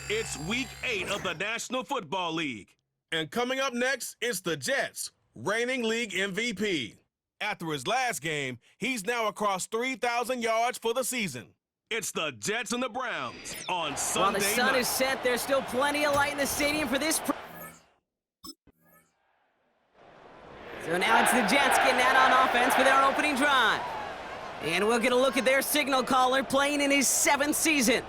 It's Week 8 of the National Football League. And coming up next, it's the Jets, reigning league MVP. After his last game, he's now across 3,000 yards for the season. It's the Jets and the Browns on Sunday While the sun night. is set, there's still plenty of light in the stadium for this. So now it's the Jets getting out on offense for their opening drive. And we'll get a look at their signal caller playing in his 7th season.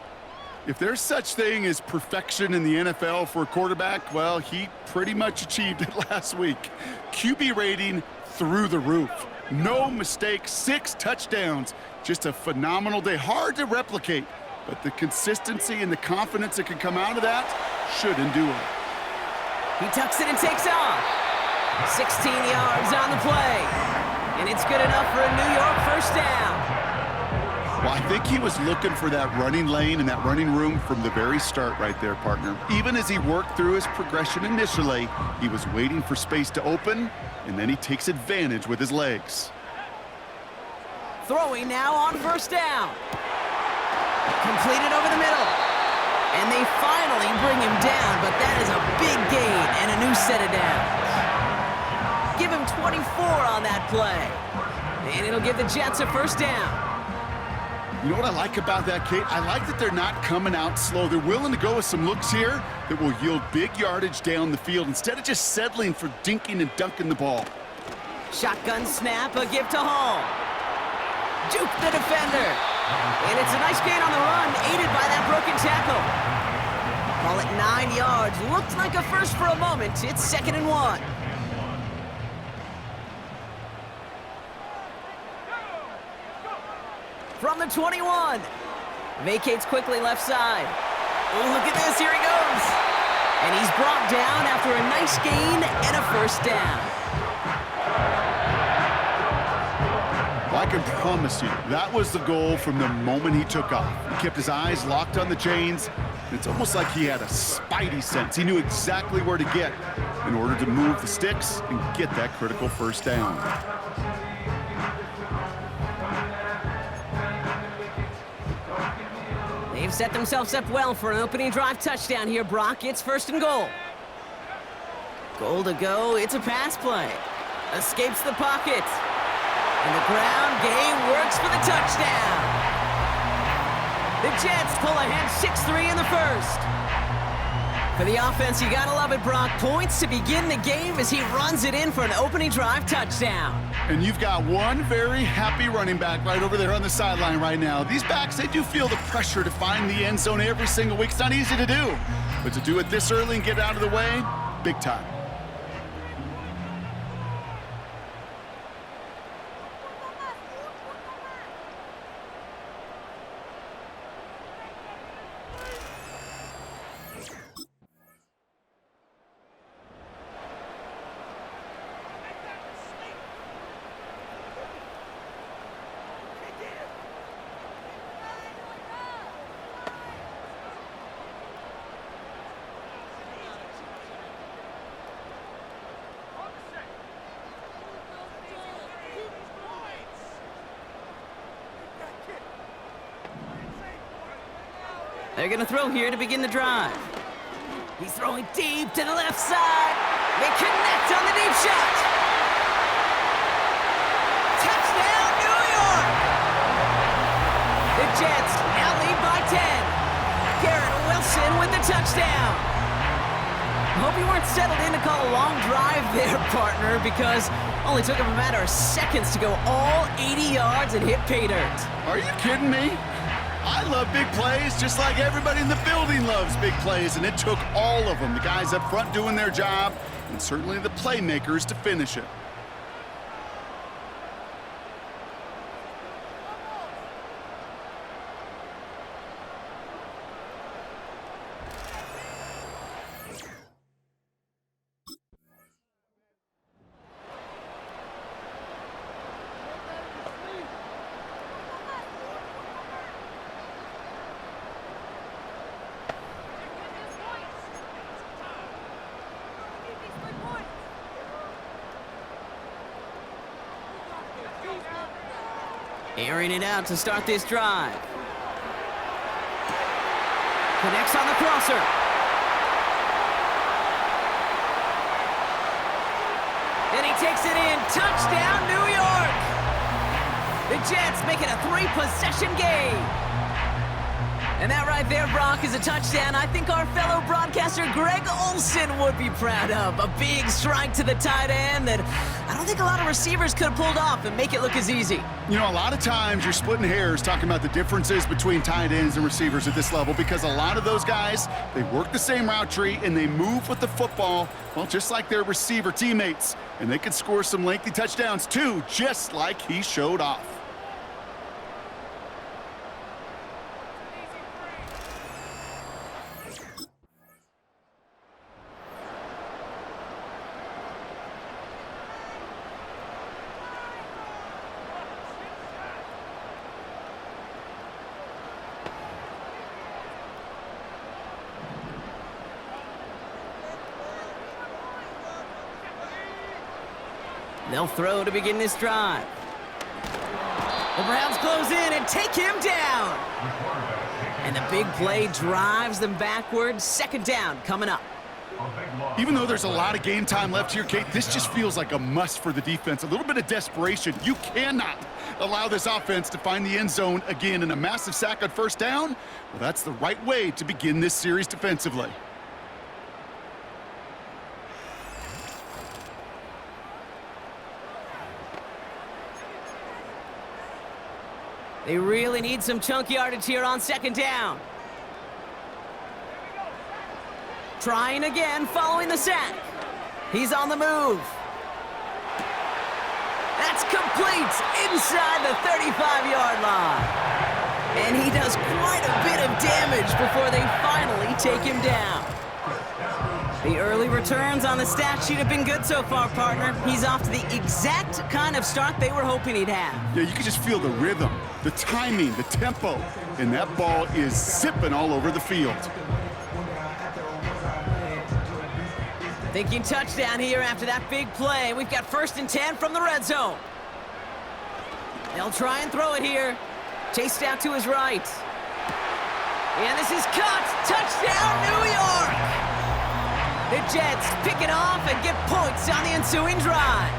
If there's such thing as perfection in the NFL for a quarterback, well, he pretty much achieved it last week. QB rating through the roof. No mistakes, 6 touchdowns. Just a phenomenal day. Hard to replicate, but the consistency and the confidence that can come out of that should endure. He tucks it and takes off. 16 yards on the play. And it's good enough for a New York first down. Well, I think he was looking for that running lane and that running room from the very start right there, partner. Even as he worked through his progression initially, he was waiting for space to open, and then he takes advantage with his legs. Throwing now on first down. Completed over the middle. And they finally bring him down, but that is a big gain and a new set of downs. Give him 24 on that play. And it'll give the Jets a first down. You know what I like about that, Kate? I like that they're not coming out slow. They're willing to go with some looks here that will yield big yardage down the field instead of just settling for dinking and dunking the ball. Shotgun snap, a give to Hall. Juke the defender. And it's a nice gain on the run, aided by that broken tackle. Call it 9 yards. Looked like a first for a moment. It's 2nd and 1. From the 21. Vacates quickly left side. Oh, look at this. Here he goes. And he's brought down after a nice gain and a first down. Well, I can promise you, that was the goal from the moment he took off. He kept his eyes locked on the chains. And it's almost like he had a spidey sense. He knew exactly where to get in order to move the sticks and get that critical first down. They've set themselves up well for an opening drive touchdown here, Brock. It's 1st and goal. Goal to go. It's a pass play. Escapes the pocket. And the ground game works for the touchdown. The Jets pull ahead 6-3 in the first. For the offense, you gotta love it, Brock. Points to begin the game as he runs it in for an opening drive touchdown. And you've got one very happy running back right over there on the sideline right now. These backs, they do feel the pressure to find the end zone every single week. It's not easy to do. But to do it this early and get out of the way, big time. They're going to throw here to begin the drive. He's throwing deep to the left side. They connect on the deep shot. Touchdown, New York! The Jets now lead by 10. Garrett Wilson with the touchdown. Hope you weren't settled in to call a long drive there, partner, because only took him a matter of seconds to go all 80 yards and hit pay dirt. Are you kidding me? I love big plays just like everybody in the building loves big plays, and it took all of them, the guys up front doing their job, and certainly the playmakers to finish it. Airing it out to start this drive. Connects on the crosser. And he takes it in. Touchdown, New York! The Jets make it a 3-possession game. And that right there, Brock, is a touchdown I think our fellow broadcaster Greg Olson would be proud of. A big strike to the tight end that I don't think a lot of receivers could have pulled off and make it look as easy. You know, a lot of times you're splitting hairs talking about the differences between tight ends and receivers at this level because a lot of those guys, they work the same route tree and they move with the football, well, just like their receiver teammates. And they can score some lengthy touchdowns too, just like he showed off. They'll throw to begin this drive. The Browns close in and take him down. And the big play drives them backwards. Second down coming up. Even though there's a lot of game time left here, Kate, this just feels like a must for the defense. A little bit of desperation. You cannot allow this offense to find the end zone again, and a massive sack on first down. Well, that's the right way to begin this series defensively. They really need some chunk yardage here on second down. Trying again following the sack. He's on the move. That's complete inside the 35-yard line. And he does quite a bit of damage before they finally take him down. The early returns on the stat sheet have been good so far, partner. He's off to the exact kind of start they were hoping he'd have. Yeah, you can just feel the rhythm, the timing, the tempo, and that ball is zipping all over the field. Thinking touchdown here after that big play. We've got 1st and 10 from the red zone. They'll try and throw it here. Chased out to his right. And this is caught. Touchdown, New York! The Jets pick it off and get points on the ensuing drive.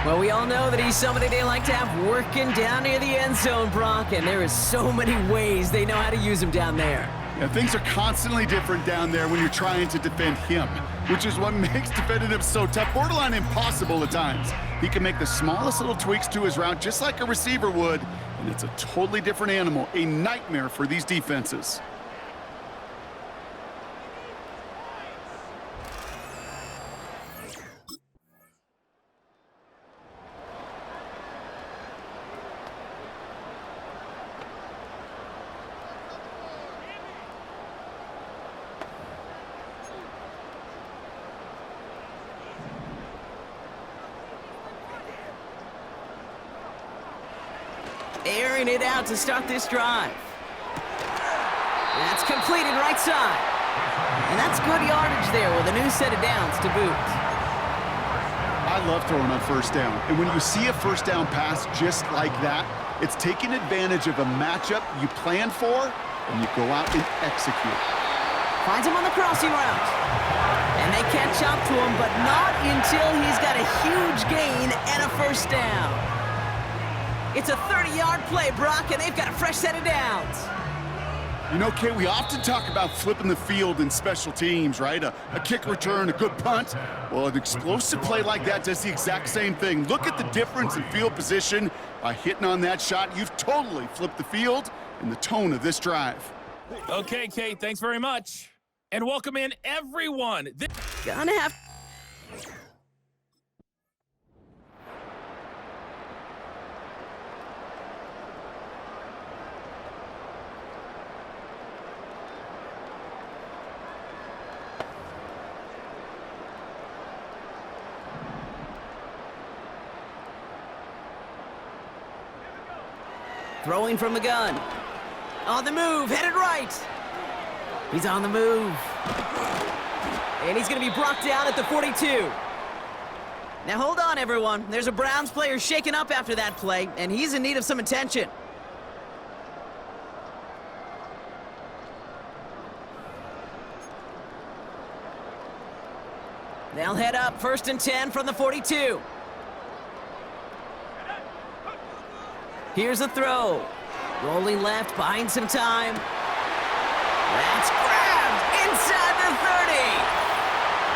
Well, we all know that he's somebody they like to have working down near the end zone, Brock, and there is so many ways they know how to use him down there. Yeah, things are constantly different down there when you're trying to defend him, which is what makes defending him so tough, borderline impossible at times. He can make the smallest little tweaks to his route just like a receiver would, and it's a totally different animal, a nightmare for these defenses. Airing it out to start this drive. That's completed right side. And that's good yardage there with a new set of downs to boot. I love throwing on first down. And when you see a first down pass just like that, it's taking advantage of a matchup you planned for, and you go out and execute. Finds him on the crossing route. And they catch up to him, but not until he's got a huge gain and a first down. It's a 30-yard play, Brock, and they've got a fresh set of downs. You know, Kate, we often talk about flipping the field in special teams, right? A kick return, a good punt. Well, an explosive play like that does the exact same thing. Look at the difference in field position. By hitting on that shot, you've totally flipped the field and the tone of this drive. Okay, Kate, thanks very much. And welcome in everyone. Gonna have... Throwing from the gun. On the move, headed right. He's on the move. And he's going to be brought down at the 42. Now hold on, everyone. There's a Browns player shaken up after that play, and he's in need of some attention. They'll head up 1st and 10 from the 42. Here's a throw. Rolling left, buying some time. That's grabbed inside the 30.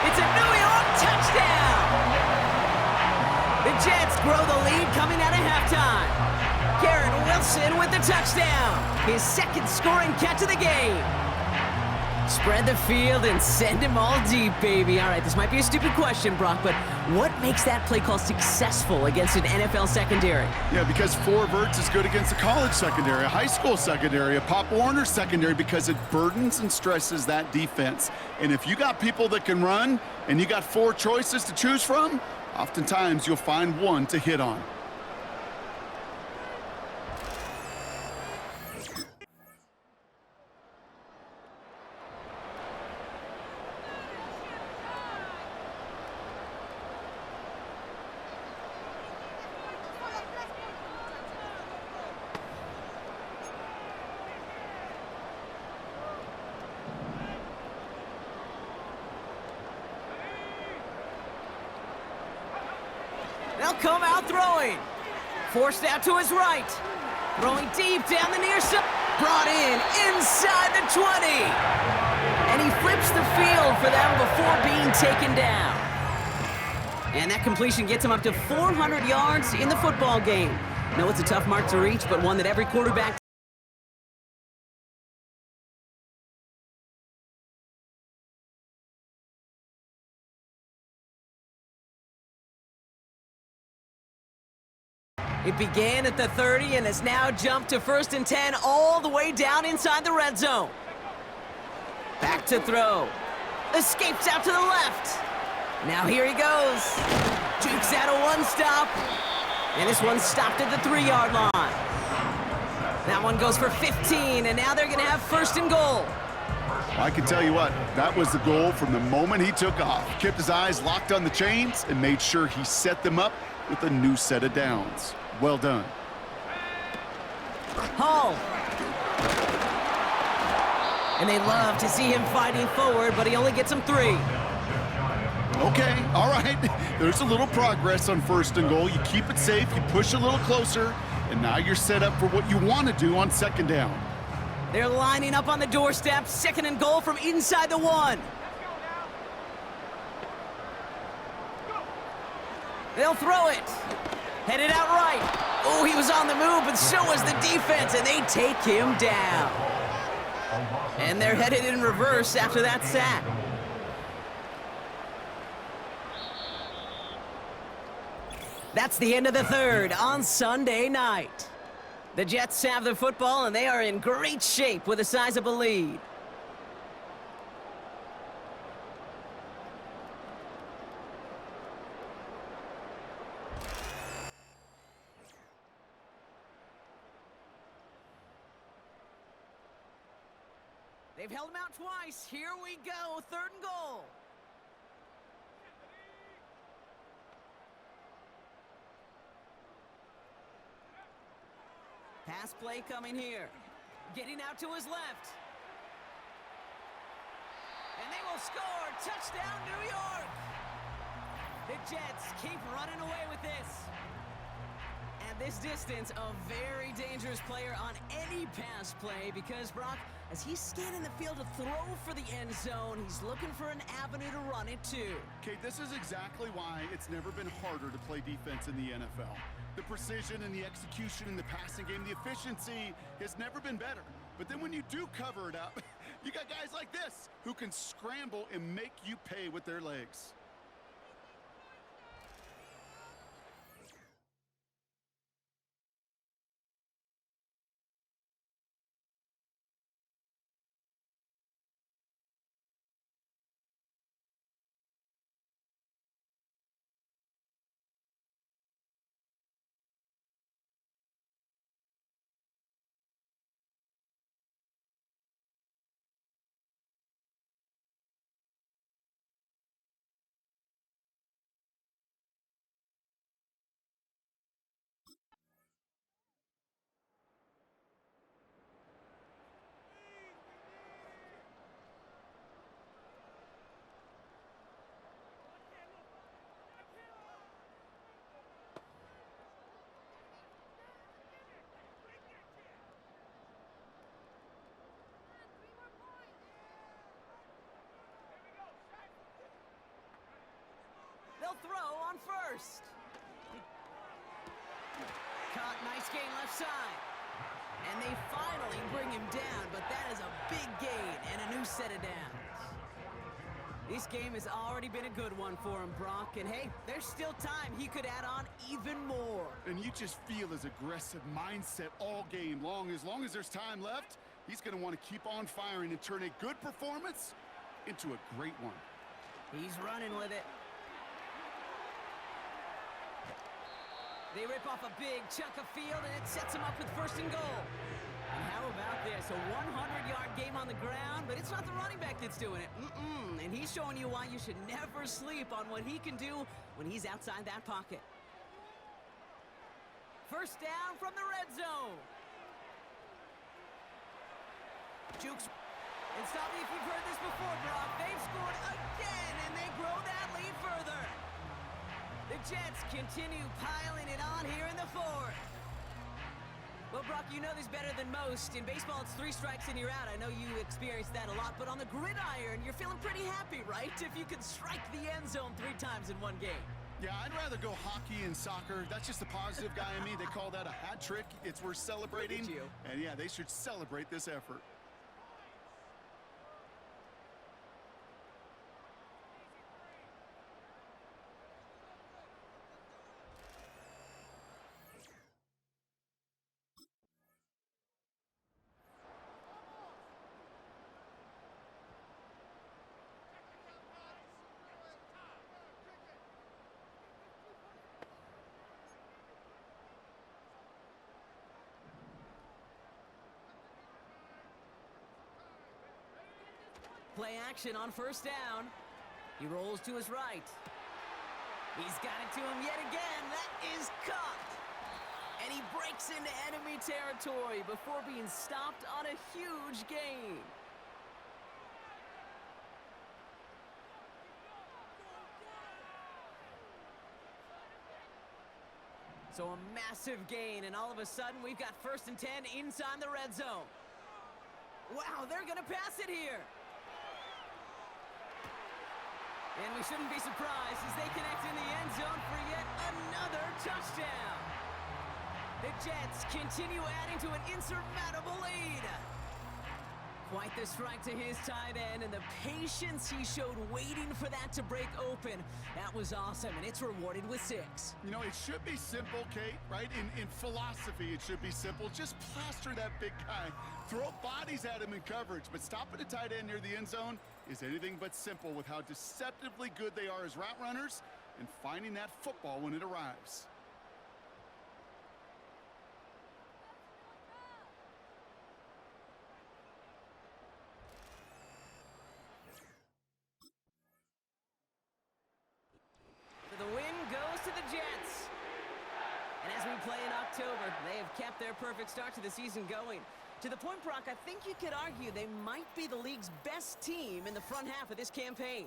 It's a New York touchdown. The Jets grow the lead coming out of halftime. Garrett Wilson with the touchdown. His second scoring catch of the game. Spread the field and send him all deep, baby. All right, this might be a stupid question, Brock, but what makes that play call successful against an NFL secondary? Yeah, because 4 verts is good against a college secondary, a high school secondary, a Pop Warner secondary, because it burdens and stresses that defense. And if you got people that can run and you got 4 choices to choose from, oftentimes you'll find one to hit on. They'll come out throwing. Forced out to his right. Throwing deep down the near side. Brought in inside the 20. And he flips the field for them before being taken down. And that completion gets him up to 400 yards in the football game. No, it's a tough mark to reach, but one that every quarterback It began at the 30 and has now jumped to 1st and 10 all the way down inside the red zone. Back to throw. Escapes out to the left. Now here he goes. Jukes out a one-stop. And this one's stopped at the 3-yard line. That one goes for 15, and now they're going to have 1st and goal. I can tell you what, that was the goal from the moment he took off. Kept his eyes locked on the chains and made sure he set them up with a new set of downs. Well done. Hall. And they love to see him fighting forward, but he only gets them 3. Okay, all right. There's a little progress on 1st and goal. You keep it safe, you push a little closer, and now you're set up for what you want to do on 2nd down. They're lining up on the doorstep. 2nd and goal from inside the 1. They'll throw it. Headed out right. Oh, he was on the move, but so was the defense, and they take him down. And they're headed in reverse after that sack. That's the end of the 3rd on Sunday night. The Jets have the football, and they are in great shape with a sizable lead. They've held him out twice. Here we go, 3rd and goal. Pass play coming here. Getting out to his left. And they will score. Touchdown, New York. The Jets keep running away with this. At this distance, a very dangerous player on any pass play because, Brock, as he's scanning the field to throw for the end zone, he's looking for an avenue to run it to. Okay, this is exactly why it's never been harder to play defense in the NFL. The precision and the execution in the passing game, the efficiency has never been better. But then when you do cover it up, you got guys like this who can scramble and make you pay with their legs. on first. Caught, nice gain left side. And they finally bring him down, but that is a big gain and a new set of downs. This game has already been a good one for him, Brock, and hey, there's still time. He could add on even more. And you just feel his aggressive mindset all game long. As there's time left, he's going to want to keep on firing and turn a good performance into a great one. He's running with it. They rip off a big chunk of field, and it sets him up with first and goal. And how about this? A 100-yard game on the ground, but it's not the running back that's doing it. And he's showing you why you should never sleep on what he can do when he's outside that pocket. First down from the red zone. Jukes. And stop me if you've heard this before, Brock. They've scored again, and they grow that lead further. The Jets continue piling it on here in the fourth. Well, Brock, you know this better than most. In baseball, it's 3 strikes and you're out. I know you experienced that a lot, but on the gridiron, you're feeling pretty happy, right? If you could strike the end zone 3 times in one game. Yeah, I'd rather go hockey and soccer. That's just the positive guy in me. They call that a hat trick. It's worth celebrating. Look at you. And yeah, they should celebrate this effort. Play action on first down. He rolls to his right. He's got it to him yet again. That is caught. And he breaks into enemy territory before being stopped on a huge gain. So a massive gain, and all of a sudden we've got 1st and 10 inside the red zone. Wow, they're gonna pass it here. And we shouldn't be surprised as they connect in the end zone for yet another touchdown. The Jets continue adding to an insurmountable lead. Quite the strike to his tight end, and the patience he showed waiting for that to break open. That was awesome, and it's rewarded with 6. You know, it should be simple, Kate, right? In philosophy, it should be simple. Just plaster that big guy. Throw bodies at him in coverage, but stopping a tight end near the end zone is anything but simple with how deceptively good they are as route runners and finding that football when it arrives. The win goes to the Jets. And as we play in October, they have kept their perfect start to the season going. To the point, Brock, I think you could argue they might be the league's best team in the front half of this campaign.